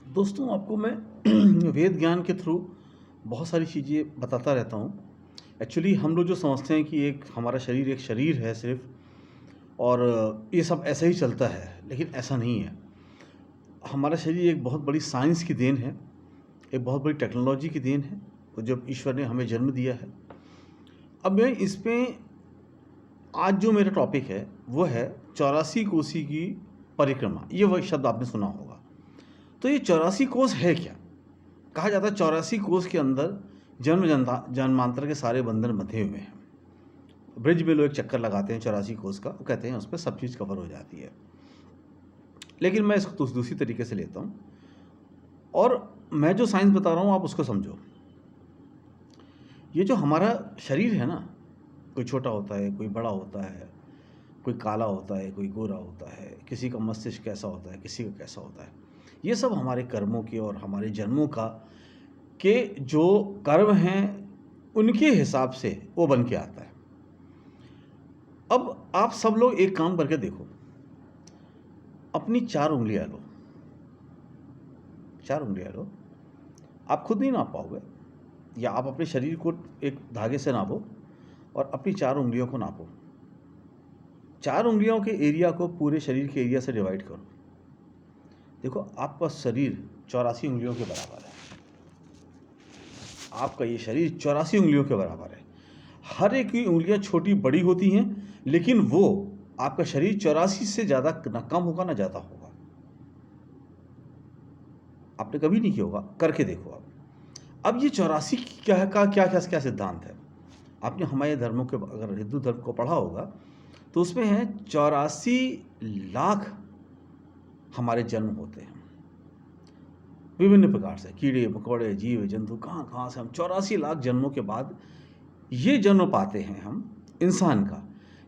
दोस्तों, आपको मैं वेद ज्ञान के थ्रू बहुत सारी चीज़ें बताता रहता हूँ। एक्चुअली हम लोग जो समझते हैं कि एक हमारा शरीर एक शरीर है सिर्फ़, और ये सब ऐसा ही चलता है, लेकिन ऐसा नहीं है। हमारा शरीर एक बहुत बड़ी साइंस की देन है, एक बहुत बड़ी टेक्नोलॉजी की देन है, और जब ईश्वर ने हमें जन्म दिया है। अब मैं इसमें आज जो मेरा टॉपिक है, वो है 84 कोसी की परिक्रमा। ये वही शब्द आपने सुना होगा। तो ये 84 कोस है क्या? कहा जाता है 84 कोस के अंदर जन्मांतर के सारे बंधन बंधे हुए हैं। ब्रिज में लोग एक चक्कर लगाते हैं 84 कोस का, वो कहते हैं उस पर सब चीज़ कवर हो जाती है। लेकिन मैं इसको दूसरी तरीके से लेता हूँ, और मैं जो साइंस बता रहा हूँ आप उसको समझो। ये जो हमारा शरीर है ना, कोई छोटा होता है, कोई बड़ा होता है, कोई काला होता है, कोई गोरा होता है, किसी का मस्तिष्क कैसा होता है, किसी का कैसा होता है। ये सब हमारे कर्मों के और हमारे जन्मों का के जो कर्म हैं उनके हिसाब से वो बन के आता है। अब आप सब लोग एक काम करके देखो, अपनी 4 उंगलियां लो, 4 उंगलियां लो। आप खुद नहीं नाप पाओगे, या आप अपने शरीर को एक धागे से नापो और अपनी 4 उंगलियों को नापो। 4 उंगलियों के एरिया को पूरे शरीर के एरिया से डिवाइड करो। देखो, आपका शरीर 84 उंगलियों के बराबर है। आपका ये शरीर 84 उंगलियों के बराबर है। हर एक की उंगलियां छोटी बड़ी होती हैं, लेकिन वो आपका शरीर 84 से ज़्यादा ना कम होगा ना ज़्यादा होगा। आपने कभी नहीं किया होगा, करके देखो आप। अब ये 84 क्या है, का क्या क्या क्या सिद्धांत है? आपने हमारे धर्मों के, अगर हिंदू धर्म को पढ़ा होगा तो उसमें है 84 लाख हमारे जन्म होते हैं, विभिन्न प्रकार से, कीड़े मकोड़े जीव जंतु कहाँ कहाँ से हम 84 लाख जन्मों के बाद ये जन्म पाते हैं हम इंसान का।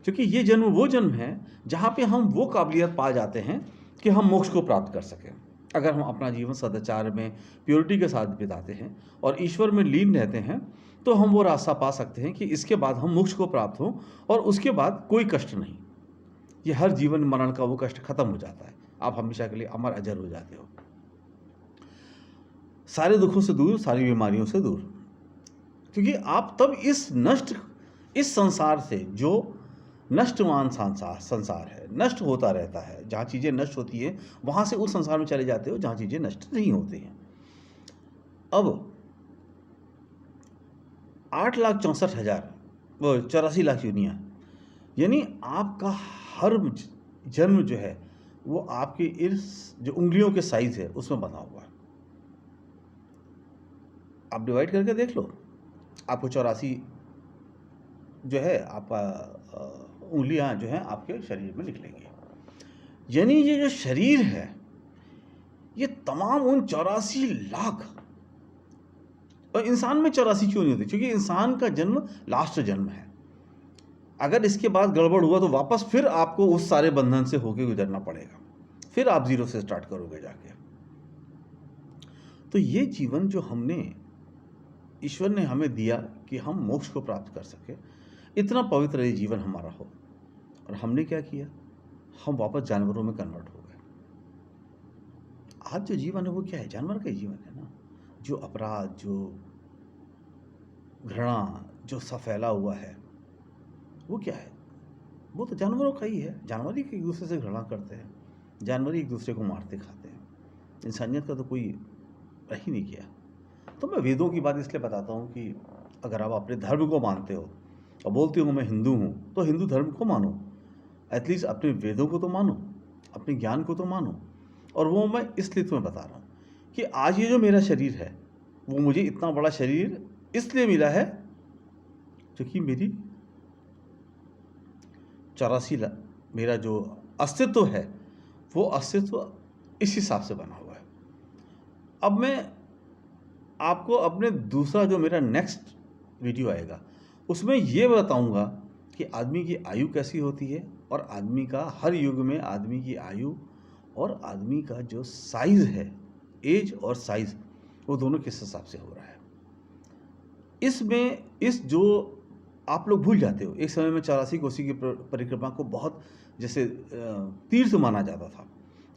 क्योंकि ये जन्म वो जन्म है जहाँ पे हम वो काबिलियत पा जाते हैं कि हम मोक्ष को प्राप्त कर सकें। अगर हम अपना जीवन सदाचार में प्योरिटी के साथ बिताते हैं और ईश्वर में लीन रहते हैं, तो हम वो रास्ता पा सकते हैं कि इसके बाद हम मोक्ष को प्राप्त हों, और उसके बाद कोई कष्ट नहीं। ये हर जीवन मरण का वो कष्ट खत्म हो जाता है, आप हमेशा के लिए अमर अजर हो जाते हो, सारे दुखों से दूर, सारी बीमारियों से दूर। क्योंकि आप तब इस संसार से, जो नष्टवान संसार है, नष्ट होता रहता है, जहाँ चीज़ें नष्ट होती हैं वहाँ से उस संसार में चले जाते हो जहाँ चीज़ें नष्ट नहीं होती हैं। अब 8,64,000, वो 84 लाख यूनिया, यानी आपका हर जन्म जो है वो आपके इस जो उंगलियों के साइज है उसमें बना हुआ है। आप डिवाइड करके देख लो, आपको 84 जो है आपका उंगलियां जो हैं आपके शरीर में निकलेंगी। यानी ये जो शरीर है, ये तमाम उन 84 लाख, और इंसान में 84 क्यों नहीं होती? क्योंकि इंसान का जन्म लास्ट जन्म है। अगर इसके बाद गड़बड़ हुआ तो वापस फिर आपको उस सारे बंधन से होके गुजरना पड़ेगा, फिर आप जीरो से स्टार्ट करोगे जाके। तो ये जीवन जो ईश्वर ने हमें दिया कि हम मोक्ष को प्राप्त कर सके, इतना पवित्र ये जीवन हमारा हो, और हमने क्या किया? हम वापस जानवरों में कन्वर्ट हो गए। आज जो जीवन है वो क्या है? जानवर का जीवन है ना। जो अपराध, जो घृणा, जो सा फैला हुआ है, वो क्या है? वो तो जानवरों का ही है। जानवर ही एक दूसरे से घृणा करते हैं, जानवर ही एक दूसरे को मारते खाते हैं। इंसानियत का तो कोई रह ही नहीं किया। तो मैं वेदों की बात इसलिए बताता हूँ कि अगर आप अपने धर्म को मानते हो और बोलते हो मैं हिंदू हूँ, तो हिंदू धर्म को मानो, एटलीस्ट अपने वेदों को तो मानो, अपने ज्ञान को तो मानो। और वो मैं इसलिए तुम्हें बता रहा हूँ कि आज ये जो मेरा शरीर है, वो मुझे इतना बड़ा शरीर इसलिए मिला है क्योंकि मेरी 84 मेरा जो अस्तित्व है, वो अस्तित्व इस हिसाब से बना हुआ है। अब मैं आपको अपने दूसरा जो मेरा नेक्स्ट वीडियो आएगा उसमें ये बताऊंगा कि आदमी की आयु कैसी होती है, और आदमी का हर युग में आदमी की आयु और आदमी का जो साइज़ है, एज और साइज़, वो दोनों किस हिसाब से हो रहा है। इस जो आप लोग भूल जाते हो, एक समय में 84 कोसी की परिक्रमा को बहुत जैसे तीर्थ माना जाता था।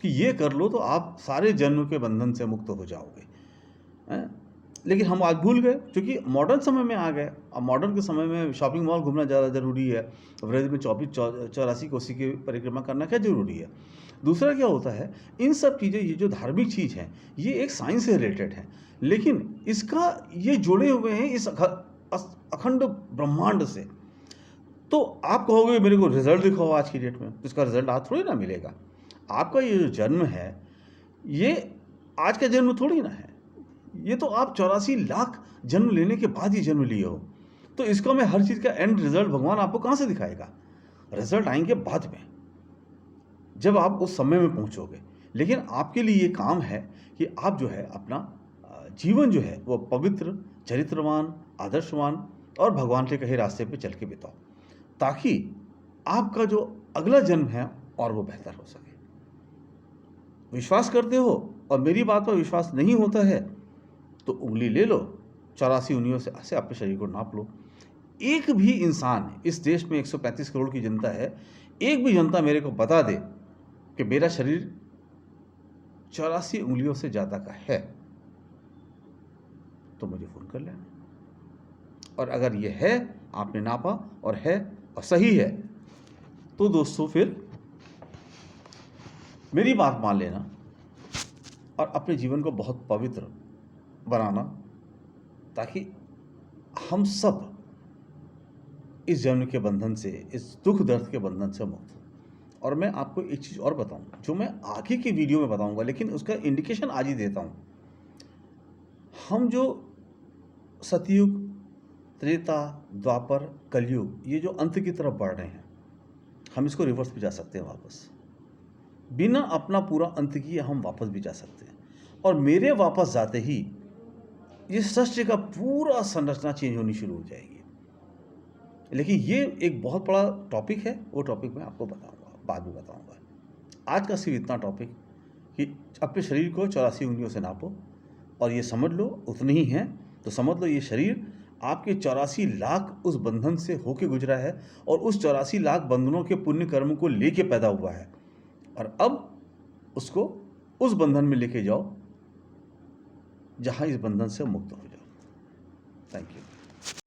कि ये कर लो तो आप सारे जन्म के बंधन से मुक्त हो जाओगे, हैं? लेकिन हम आज भूल गए, क्योंकि मॉडर्न समय में आ गए। अब मॉडर्न के समय में शॉपिंग मॉल घूमना ज़्यादा ज़रूरी है, ब्रज में 24-84 कोसी की परिक्रमा करना क्या ज़रूरी है। दूसरा क्या होता है, इन सब चीज़ें, ये जो धार्मिक चीज़ हैं, ये एक साइंस से रिलेटेड है, लेकिन इसका ये जुड़े हुए हैं इस अखंड ब्रह्मांड से। तो आप कहोगे मेरे को रिजल्ट दिखाओ आज की डेट में, तो इसका रिजल्ट आज थोड़ी ना मिलेगा। आपका ये जो जन्म है, ये आज का जन्म थोड़ी ना है, ये तो आप 84 लाख जन्म लेने के बाद ही जन्म लिए हो। तो इसका मैं हर चीज़ का एंड रिजल्ट भगवान आपको कहाँ से दिखाएगा? रिजल्ट आएंगे बाद में, जब आप उस समय में पहुंचोगे। लेकिन आपके लिए ये काम है कि आप जो है अपना जीवन जो है वो पवित्र, चरित्रवान, आदर्शवान और भगवान के कहे रास्ते पे चल के बिताओ, ताकि आपका जो अगला जन्म है और वो बेहतर हो सके। विश्वास करते हो और मेरी बात पर विश्वास नहीं होता है तो उंगली ले लो, 84 उंगलियों से अपने शरीर को नाप लो। एक भी इंसान, इस देश में 135 करोड़ की जनता है, एक भी जनता मेरे को बता दे कि मेरा शरीर 84 उंगलियों से ज़्यादा का है, तो मुझे फ़ोन कर लेना। और अगर ये है, आपने नापा और है और सही है, तो दोस्तों फिर मेरी बात मान लेना और अपने जीवन को बहुत पवित्र बनाना, ताकि हम सब इस जन्म के बंधन से, इस दुख दर्द के बंधन से मुक्त हो। और मैं आपको एक चीज़ और बताऊं, जो मैं आगे की वीडियो में बताऊंगा, लेकिन उसका इंडिकेशन आज ही देता हूं। हम जो सतयुग, त्रेता, द्वापर, कलयुग, ये जो अंत की तरफ बढ़ रहे हैं, हम इसको रिवर्स भी जा सकते हैं वापस। बिना अपना पूरा अंत किए हम वापस भी जा सकते हैं। और मेरे वापस जाते ही ये सृष्टि का पूरा संरचना चेंज होनी शुरू हो जाएगी। लेकिन ये एक बहुत बड़ा टॉपिक है, वो टॉपिक मैं आपको बताऊंगा, बाद में बताऊंगा। आज का सिर्फ इतना टॉपिक कि अपने शरीर को 84 उंगलियों से नापो और ये समझ लो उतनी ही है, तो समझ लो ये शरीर आपके 84 लाख उस बंधन से होके गुजरा है और उस 84 लाख बंधनों के पुण्य कर्म को लेके पैदा हुआ है, और अब उसको उस बंधन में लेके जाओ जहाँ इस बंधन से मुक्त हो जाओ। Thank you.